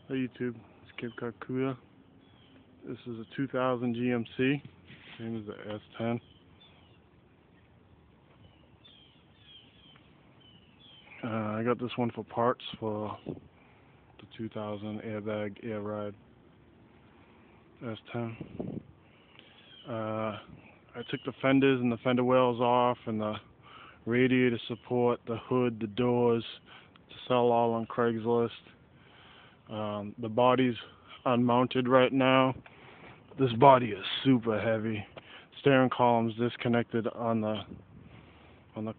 Hey YouTube, it's Kid Kakuya. This is a 2000 GMC. Name is the S10. I got this one for parts for the 2000 airbag air ride S10. I took the fenders and the fender wells off and the radiator support, the hood, the doors to sell all on Craigslist. The body's unmounted right now. This body is super heavy. Steering column's disconnected on the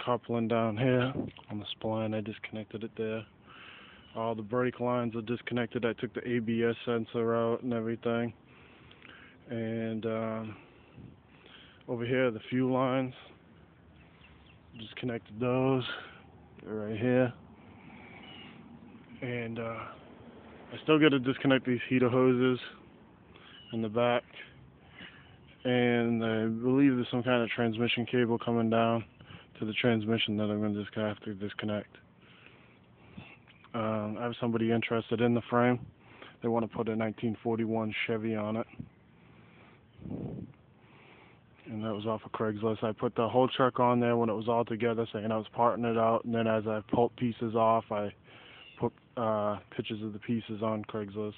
coupling down here, on the spline. I disconnected it there. All the brake lines are disconnected. I took the ABS sensor out and everything. And over here, the fuel lines. Disconnected those. They're right here. And I still got to disconnect these heater hoses in the back. And I believe there's some kind of transmission cable coming down to the transmission that I'm going to just have to disconnect. I have somebody interested in the frame. They want to put a 1941 Chevy on it. And that was off of Craigslist. I put the whole truck on there when it was all together, saying I was parting it out. And then as I pulled pieces off, I put pictures of the pieces on Craigslist.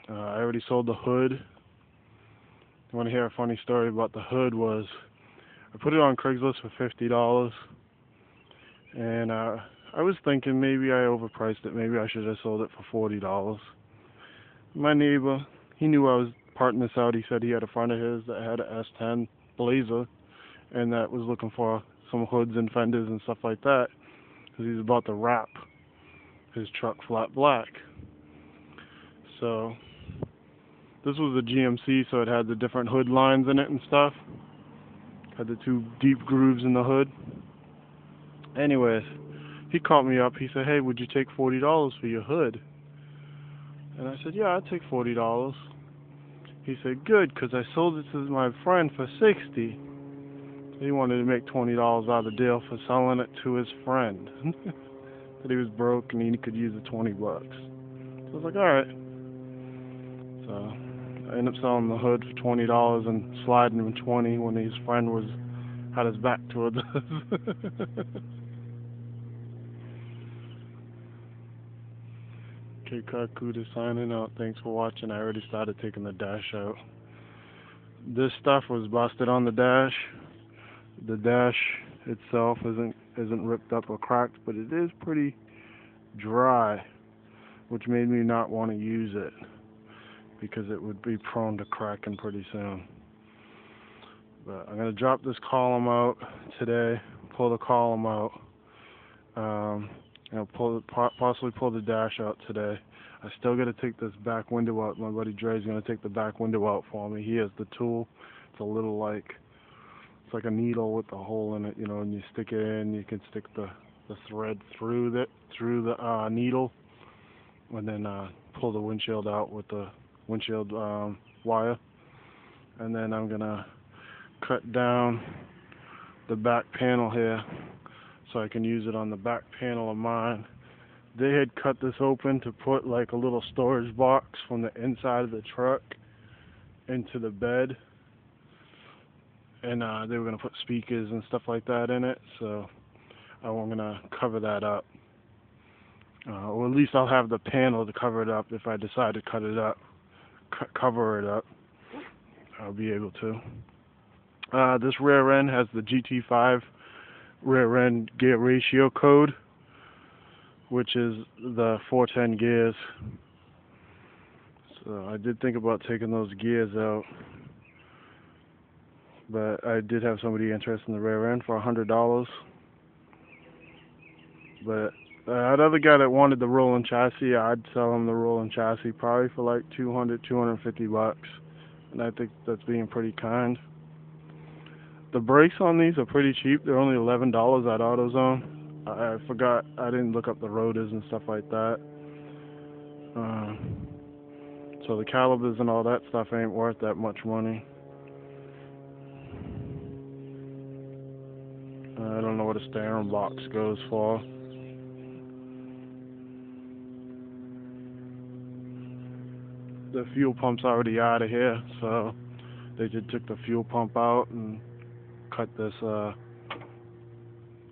I already sold the hood. You want to hear a funny story about the hood? Was I put it on Craigslist for $50, and I was thinking maybe I overpriced it. Maybe I should have sold it for $40. My neighbor, he knew I was parting this out. He said he had a friend of his that had a S10 Blazer, and that was looking for some hoods and fenders and stuff like that, because he's about to wrap his truck flat black. So this was a GMC, so it had the different hood lines in it and stuff. Had the two deep grooves in the hood. Anyways, he called me up. He said, "Hey, would you take $40 for your hood?" And I said, "Yeah, I'd take $40. He said, "Good, because I sold it to my friend for $60. He wanted to make $20 out of the deal for selling it to his friend. That he was broke and he could use the $20. So I was like, alright. So I ended up selling the hood for $20 and sliding him $20 when his friend had his back towards us. Okay, Kakuda signing out. Thanks for watching. I already started taking the dash out. This stuff was busted on the dash. The dash itself isn't ripped up or cracked, but it is pretty dry, which made me not want to use it because it would be prone to cracking pretty soon. But I'm gonna drop this column out today, pull the column out, possibly pull the dash out today. I still gotta take this back window out. My buddy Dre's gonna take the back window out for me. He has the tool. It's a little it's like a needle with a hole in it, and you stick it in. You can stick the thread through the needle, and then pull the windshield out with the windshield wire. And then I'm gonna cut down the back panel here so I can use it on the back panel of mine. They had cut this open to put like a little storage box from the inside of the truck into the bed, and they were going to put speakers and stuff like that in it, so I'm going to cover that up. Or at least I'll have the panel to cover it up. If I decide to cover it up, I'll be able to. This rear end has the GT5 rear end gear ratio code, which is the 410 gears. So I did think about taking those gears out, but I did have somebody interested in the rear end for $100. But that other guy that wanted the rolling chassis, I'd sell him the rolling chassis probably for like $250, and I think that's being pretty kind. The brakes on these are pretty cheap. They're only $11 at AutoZone. I forgot, I didn't look up the rotors and stuff like that. So the calipers and all that stuff ain't worth that much money. I don't know what a steering box goes for. the fuel pump's already out of here, so they just took the fuel pump out and cut this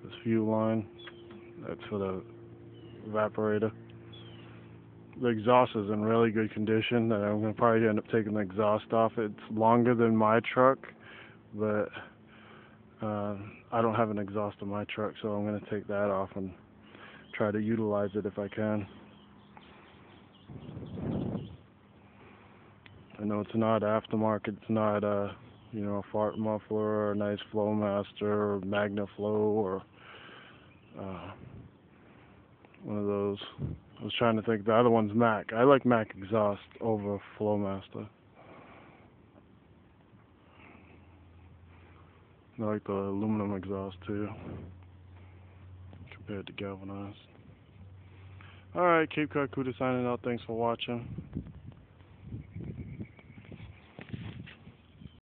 this fuel line. That's for the evaporator. The exhaust is in really good condition, and I'm going to probably end up taking the exhaust off. It's longer than my truck, but I don't have an exhaust in my truck, so I'm going to take that off and try to utilize it if I can. I know it's not aftermarket, it's not you know, a fart muffler or a nice Flowmaster or MagnaFlow or one of those. I was trying to think, the other one's Mac. I like Mac exhaust over Flowmaster. I like the aluminum exhaust too, compared to galvanized. Alright, Cape Cod Cuda signing out. Thanks for watching.